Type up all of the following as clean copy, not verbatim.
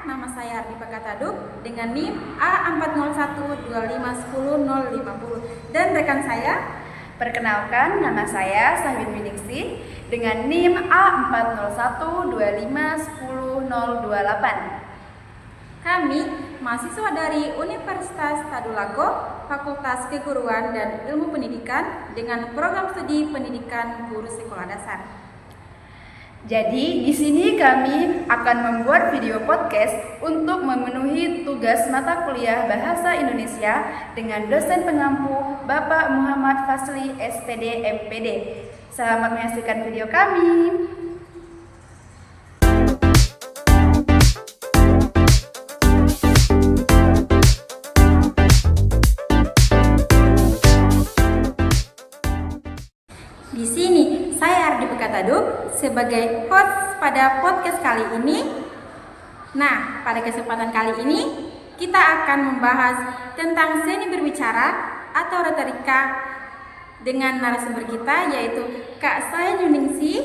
nama saya Ardi Pakataduk dengan NIM A401251050 dan rekan saya. Perkenalkan, nama saya Sahwin Winingsi dengan NIM A401251028. Kami mahasiswa dari Universitas Tadulako, Fakultas Keguruan dan Ilmu Pendidikan dengan program studi pendidikan guru sekolah dasar. Jadi, di sini kami akan membuat video podcast untuk memenuhi tugas mata kuliah Bahasa Indonesia dengan dosen pengampu Bapak Muhammad Fasli, SPD, MPD. Selamat menyaksikan video kami. Di sini saya Ardi Pakataduk sebagai host pada podcast kali ini. Nah, pada kesempatan kali ini kita akan membahas tentang seni berbicara atau retorika dengan narasumber kita yaitu Kak Sahwin Winingsi.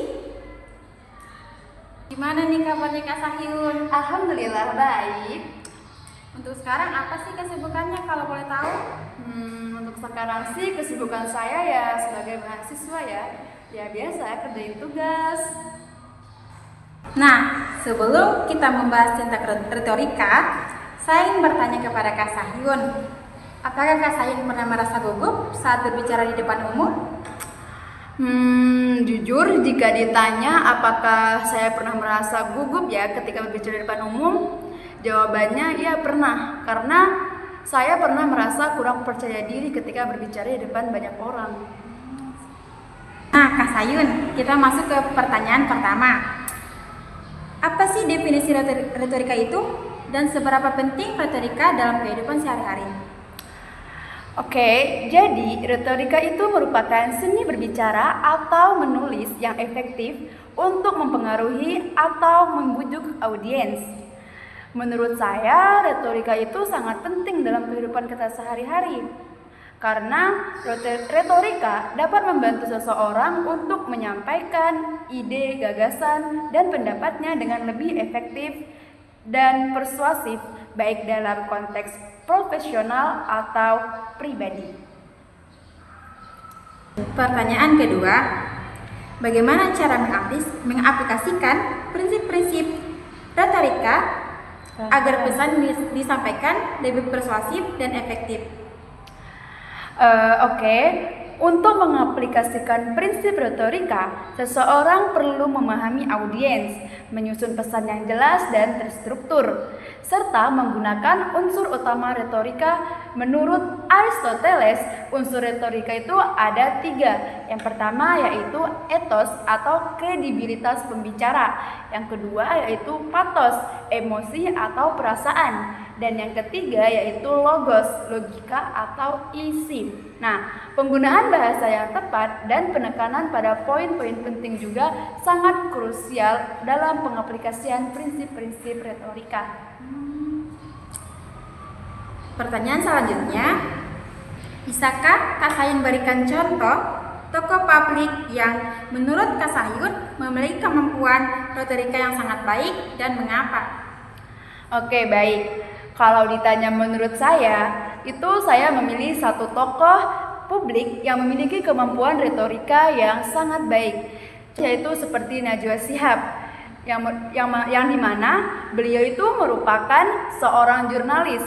Gimana nih kabarnya Kak Sahyun? Alhamdulillah baik. Untuk sekarang apa sih kesibukannya kalau boleh tahu? Untuk sekarang sih kesibukan saya ya sebagai mahasiswa ya biasa kerjain tugas. Nah, sebelum kita membahas tentang retorika, saya ingin bertanya kepada Kak Sahyun. Apakah Kak Sahyun pernah merasa gugup saat berbicara di depan umum? Jujur jika ditanya apakah saya pernah merasa gugup ya ketika berbicara di depan umum, jawabannya ya pernah, karena saya pernah merasa kurang percaya diri ketika berbicara di depan banyak orang. Nah, Kak Sahyun, kita masuk ke pertanyaan pertama. Apa sih definisi retorika itu dan seberapa penting retorika dalam kehidupan sehari-hari? Oke, jadi retorika itu merupakan seni berbicara atau menulis yang efektif untuk mempengaruhi atau membujuk audiens. Menurut saya, retorika itu sangat penting dalam kehidupan kita sehari-hari. Karena retorika dapat membantu seseorang untuk menyampaikan ide, gagasan, dan pendapatnya dengan lebih efektif dan persuasif, baik dalam konteks profesional atau pribadi. Pertanyaan kedua, bagaimana cara mengaplikasikan prinsip-prinsip retorika agar pesan disampaikan lebih persuasif dan efektif? Untuk mengaplikasikan prinsip retorika, seseorang perlu memahami audiens, menyusun pesan yang jelas dan terstruktur, serta menggunakan unsur utama retorika. Menurut Aristoteles, unsur retorika itu ada 3. Yang pertama yaitu ethos atau kredibilitas pembicara. Yang kedua yaitu pathos, emosi atau perasaan. Dan yang ketiga yaitu logos, logika atau isi. Nah, penggunaan bahasa yang tepat dan penekanan pada poin-poin penting juga sangat krusial dalam pengaplikasian prinsip-prinsip retorika. Pertanyaan selanjutnya, bisakah Kak Sahyun berikan contoh tokoh publik yang menurut Kak Sahyun memiliki kemampuan retorika yang sangat baik dan mengapa? Oke, baik. Kalau ditanya menurut saya memilih satu tokoh publik yang memiliki kemampuan retorika yang sangat baik, yaitu seperti Najwa Shihab, yang dimana beliau itu merupakan seorang jurnalis.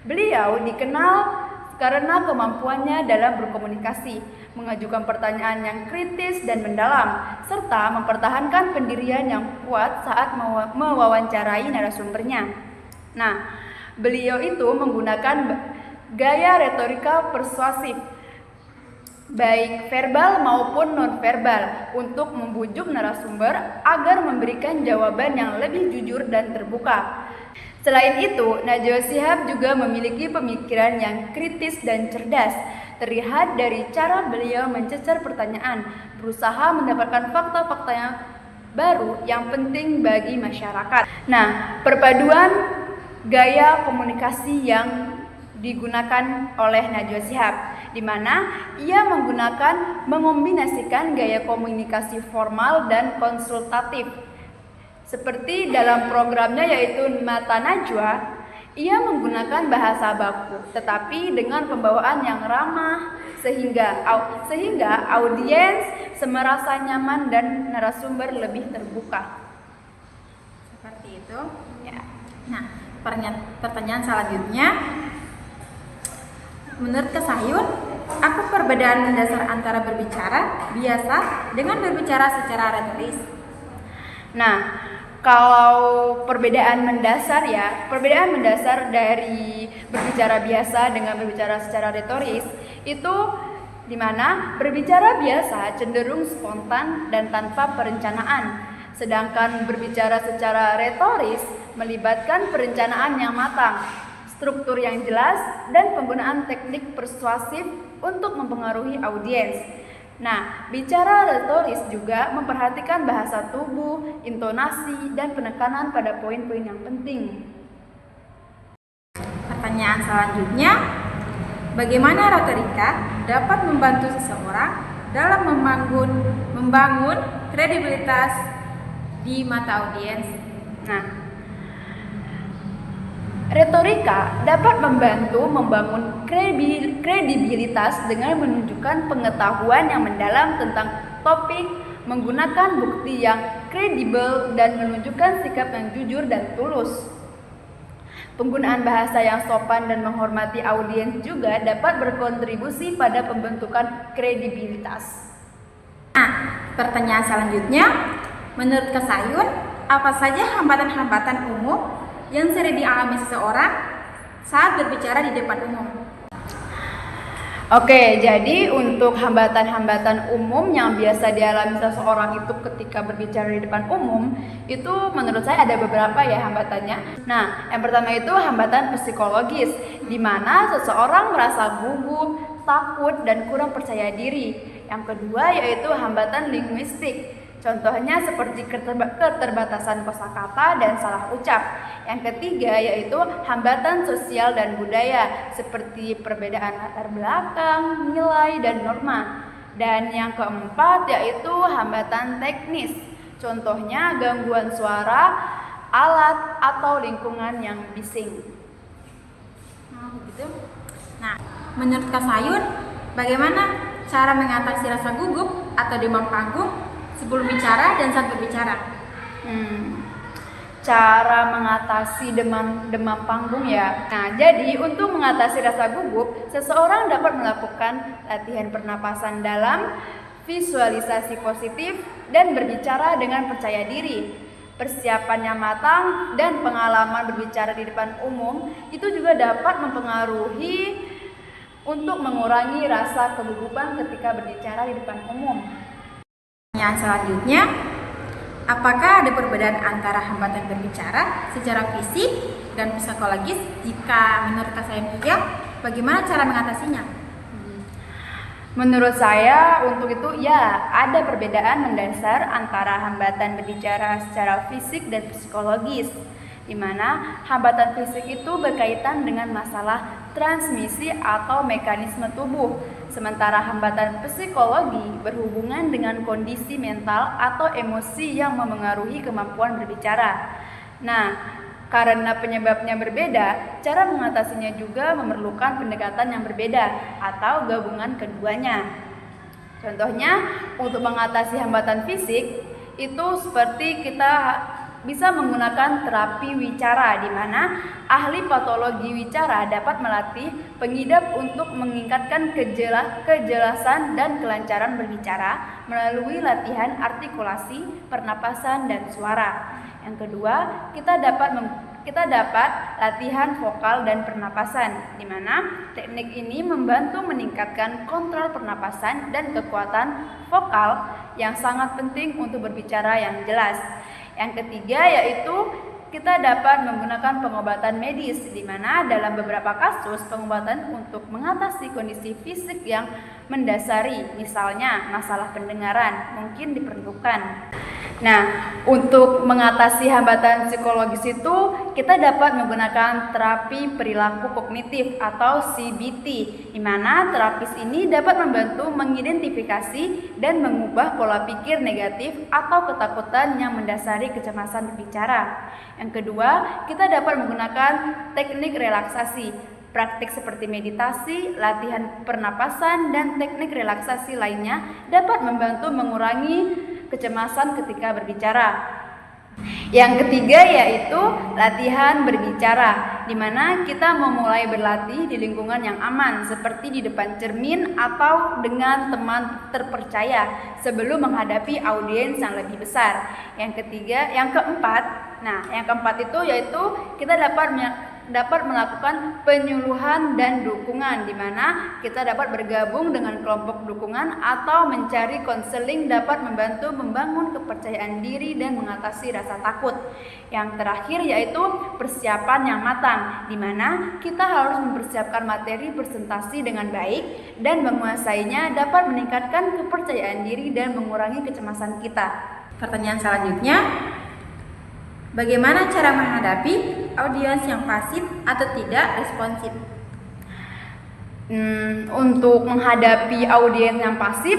Beliau dikenal karena kemampuannya dalam berkomunikasi, mengajukan pertanyaan yang kritis dan mendalam, serta mempertahankan pendirian yang kuat saat mewawancarai narasumbernya. Nah, beliau itu menggunakan gaya retorika persuasif, baik verbal maupun non-verbal, untuk membujuk narasumber agar memberikan jawaban yang lebih jujur dan terbuka. Selain itu, Najwa Shihab juga memiliki pemikiran yang kritis dan cerdas. Terlihat dari cara beliau mencecar pertanyaan, berusaha mendapatkan fakta-fakta yang baru yang penting bagi masyarakat. Nah, perpaduan gaya komunikasi yang digunakan oleh Najwa Shihab, di mana ia mengombinasikan gaya komunikasi formal dan konsultatif, Seperti dalam programnya yaitu Mata Najwa, ia menggunakan bahasa baku tetapi dengan pembawaan yang ramah sehingga audiens merasa nyaman dan narasumber lebih terbuka. Seperti itu. Ya. Nah, pertanyaan selanjutnya, menurut Kak Sayun, apa perbedaan mendasar antara berbicara biasa dengan berbicara secara retoris? Nah, kalau perbedaan mendasar dari berbicara biasa dengan berbicara secara retoris itu di mana berbicara biasa cenderung spontan dan tanpa perencanaan, sedangkan berbicara secara retoris melibatkan perencanaan yang matang, struktur yang jelas, dan penggunaan teknik persuasif untuk mempengaruhi audiens. Nah, bicara retoris juga memperhatikan bahasa tubuh, intonasi, dan penekanan pada poin-poin yang penting. Pertanyaan selanjutnya, bagaimana retorika dapat membantu seseorang dalam membangun kredibilitas di mata audiens? Nah, retorika dapat membantu membangun kredibilitas dengan menunjukkan pengetahuan yang mendalam tentang topik, menggunakan bukti yang kredibel, dan menunjukkan sikap yang jujur dan tulus. Penggunaan bahasa yang sopan dan menghormati audiens juga dapat berkontribusi pada pembentukan kredibilitas. Nah, pertanyaan selanjutnya, menurut Kak Sayun, apa saja hambatan-hambatan umum yang sering dialami seseorang saat berbicara di depan umum? Oke, jadi untuk hambatan-hambatan umum yang biasa dialami seseorang itu ketika berbicara di depan umum, itu menurut saya ada beberapa ya hambatannya. Nah, yang pertama itu hambatan psikologis, di mana seseorang merasa gugup, takut, dan kurang percaya diri. Yang kedua yaitu hambatan linguistik. Contohnya seperti keterbatasan kosakata dan salah ucap. Yang ketiga yaitu hambatan sosial dan budaya seperti perbedaan latar belakang, nilai, dan norma. Dan yang keempat yaitu hambatan teknis. Contohnya gangguan suara, alat, atau lingkungan yang bising. Begitu. Nah, menurut Kak Sayun, bagaimana cara mengatasi rasa gugup atau demam panggung sebelum bicara dan saat berbicara? Cara mengatasi demam panggung ya. Nah, jadi untuk mengatasi rasa gugup, seseorang dapat melakukan latihan pernapasan dalam, visualisasi positif, dan berbicara dengan percaya diri. Persiapan yang matang dan pengalaman berbicara di depan umum itu juga dapat mempengaruhi untuk mengurangi rasa kegugupan ketika berbicara di depan umum. Pertanyaan selanjutnya, apakah ada perbedaan antara hambatan berbicara secara fisik dan psikologis? Jika menurut Kak Sayun iya, bagaimana cara mengatasinya? Menurut saya untuk itu ya ada perbedaan mendasar antara hambatan berbicara secara fisik dan psikologis, di mana hambatan fisik itu berkaitan dengan masalah transmisi atau mekanisme tubuh, sementara hambatan psikologi berhubungan dengan kondisi mental atau emosi yang memengaruhi kemampuan berbicara. Nah, karena penyebabnya berbeda, cara mengatasinya juga memerlukan pendekatan yang berbeda atau gabungan keduanya. Contohnya, untuk mengatasi hambatan fisik, itu seperti kita bisa menggunakan terapi wicara, di mana ahli patologi wicara dapat melatih pengidap untuk meningkatkan kejelasan dan kelancaran berbicara melalui latihan artikulasi, pernapasan, dan suara. Yang kedua, kita dapat latihan vokal dan pernapasan, di mana teknik ini membantu meningkatkan kontrol pernapasan dan kekuatan vokal yang sangat penting untuk berbicara yang jelas. Yang ketiga yaitu kita dapat menggunakan pengobatan medis, di mana dalam beberapa kasus pengobatan untuk mengatasi kondisi fisik yang mendasari, misalnya masalah pendengaran, mungkin diperlukan. Nah, untuk mengatasi hambatan psikologis itu, kita dapat menggunakan terapi perilaku kognitif atau CBT, di mana terapis ini dapat membantu mengidentifikasi dan mengubah pola pikir negatif atau ketakutan yang mendasari kecemasan berbicara. Yang kedua, kita dapat menggunakan teknik relaksasi. Praktik seperti meditasi, latihan pernapasan, dan teknik relaksasi lainnya dapat membantu mengurangi kecemasan ketika berbicara. Yang ketiga yaitu latihan berbicara, di mana kita memulai berlatih di lingkungan yang aman seperti di depan cermin atau dengan teman terpercaya sebelum menghadapi audiens yang lebih besar. Yang keempat itu yaitu kita dapat melakukan penyuluhan dan dukungan, di mana kita dapat bergabung dengan kelompok dukungan atau mencari konseling dapat membantu membangun kepercayaan diri dan mengatasi rasa takut. Yang terakhir yaitu persiapan yang matang, di mana kita harus mempersiapkan materi presentasi dengan baik dan menguasainya dapat meningkatkan kepercayaan diri dan mengurangi kecemasan kita. Pertanyaan selanjutnya, bagaimana cara menghadapi audiens yang pasif atau tidak responsif? Untuk menghadapi audiens yang pasif,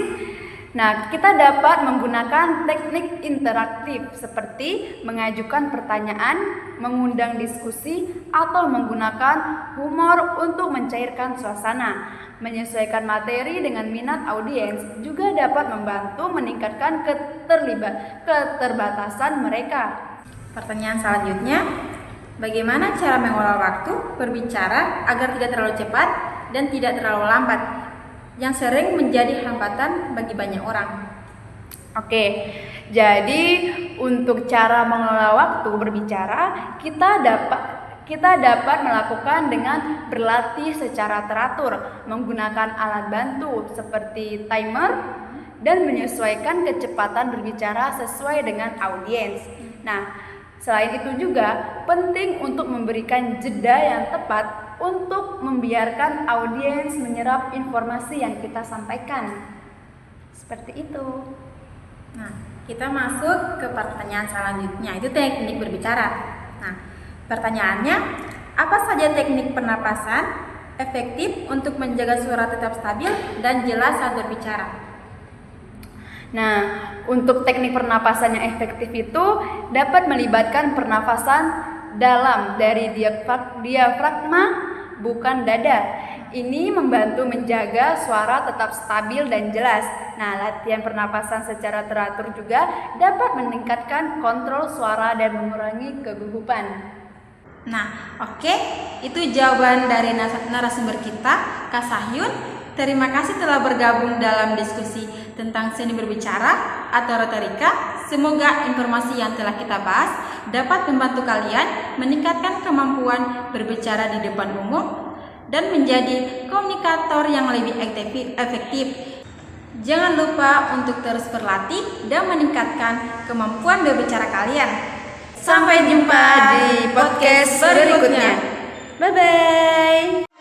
kita dapat menggunakan teknik interaktif seperti mengajukan pertanyaan, mengundang diskusi, atau menggunakan humor untuk mencairkan suasana. Menyesuaikan materi dengan minat audiens juga dapat membantu meningkatkan keterbatasan mereka. Pertanyaan selanjutnya, bagaimana cara mengolah waktu berbicara agar tidak terlalu cepat dan tidak terlalu lambat, yang sering menjadi hambatan bagi banyak orang? Oke, jadi untuk cara mengelola waktu berbicara, kita dapat melakukan dengan berlatih secara teratur, menggunakan alat bantu seperti timer, dan menyesuaikan kecepatan berbicara sesuai dengan audiens. Selain itu juga penting untuk memberikan jeda yang tepat untuk membiarkan audiens menyerap informasi yang kita sampaikan. Seperti itu. Kita masuk ke pertanyaan selanjutnya, itu teknik berbicara. Pertanyaannya, apa saja teknik pernapasan efektif untuk menjaga suara tetap stabil dan jelas saat berbicara? Untuk teknik pernapasan yang efektif itu dapat melibatkan pernafasan dalam dari diafragma, bukan dada. Ini membantu menjaga suara tetap stabil dan jelas. Latihan pernapasan secara teratur juga dapat meningkatkan kontrol suara dan mengurangi kegugupan. Oke, itu jawaban dari narasumber kita, Kak Sahyun. Terima kasih telah bergabung dalam diskusi tentang seni berbicara atau retorika. Semoga informasi yang telah kita bahas dapat membantu kalian meningkatkan kemampuan berbicara di depan umum dan menjadi komunikator yang lebih efektif. Jangan lupa untuk terus berlatih dan meningkatkan kemampuan berbicara kalian. Sampai jumpa di podcast berikutnya. Bye-bye.